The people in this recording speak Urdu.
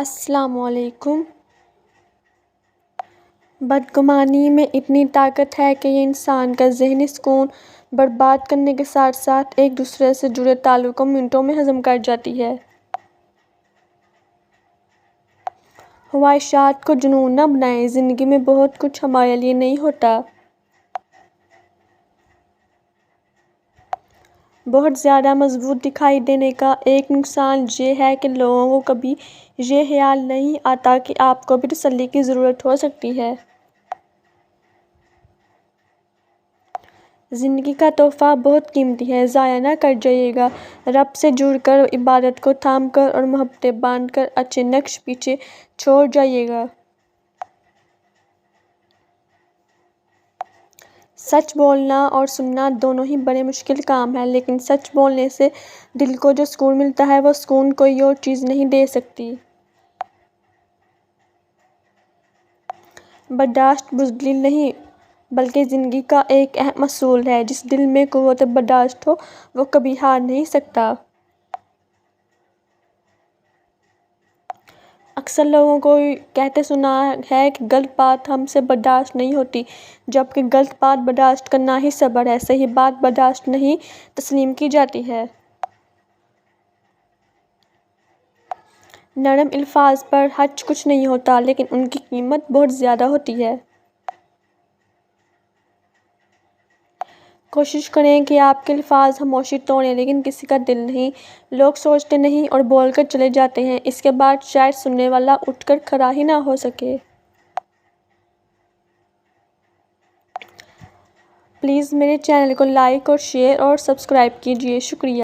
السلام علیکم۔ بدگمانی میں اتنی طاقت ہے کہ یہ انسان کا ذہنی سکون برباد کرنے کے ساتھ ساتھ ایک دوسرے سے جڑے تعلق کو منٹوں میں ختم کر جاتی ہے۔ خواہشات کو جنون نہ بنائیں۔ زندگی میں بہت کچھ ہمارے لیے نہیں ہوتا۔ بہت زیادہ مضبوط دکھائی دینے کا ایک نقصان یہ ہے کہ لوگوں کو کبھی یہ خیال نہیں آتا کہ آپ کو بھی تسلی کی ضرورت ہو سکتی ہے۔ زندگی کا تحفہ بہت قیمتی ہے، ضائع نہ کر جائیے گا۔ رب سے جڑ کر، عبادت کو تھام کر اور محبتیں باندھ کر اچھے نقش پیچھے چھوڑ جائیے گا۔ سچ بولنا اور سننا دونوں ہی بڑے مشکل کام ہیں، لیکن سچ بولنے سے دل کو جو سکون ملتا ہے وہ سکون کوئی اور چیز نہیں دے سکتی۔ برداشت بزدلی نہیں بلکہ زندگی کا ایک اہم اصول ہے۔ جس دل میں قوت برداشت ہو وہ کبھی ہار نہیں سکتا۔ اکثر لوگوں کو کہتے سنا ہے کہ غلط بات ہم سے برداشت نہیں ہوتی، جبکہ غلط بات برداشت کرنا ہی صبر ہے۔ صحیح بات برداشت نہیں تسلیم کی جاتی ہے۔ نرم الفاظ پر حرج کچھ نہیں ہوتا، لیکن ان کی قیمت بہت زیادہ ہوتی ہے۔ کوشش کریں کہ آپ کے الفاظ خاموشی توڑیں لیکن کسی کا دل نہیں۔ لوگ سوچتے نہیں اور بول کر چلے جاتے ہیں، اس کے بعد شاید سننے والا اٹھ کر کھڑا ہی نہ ہو سکے۔ پلیز میرے چینل کو لائک اور شیئر اور سبسکرائب کیجیے۔ شکریہ۔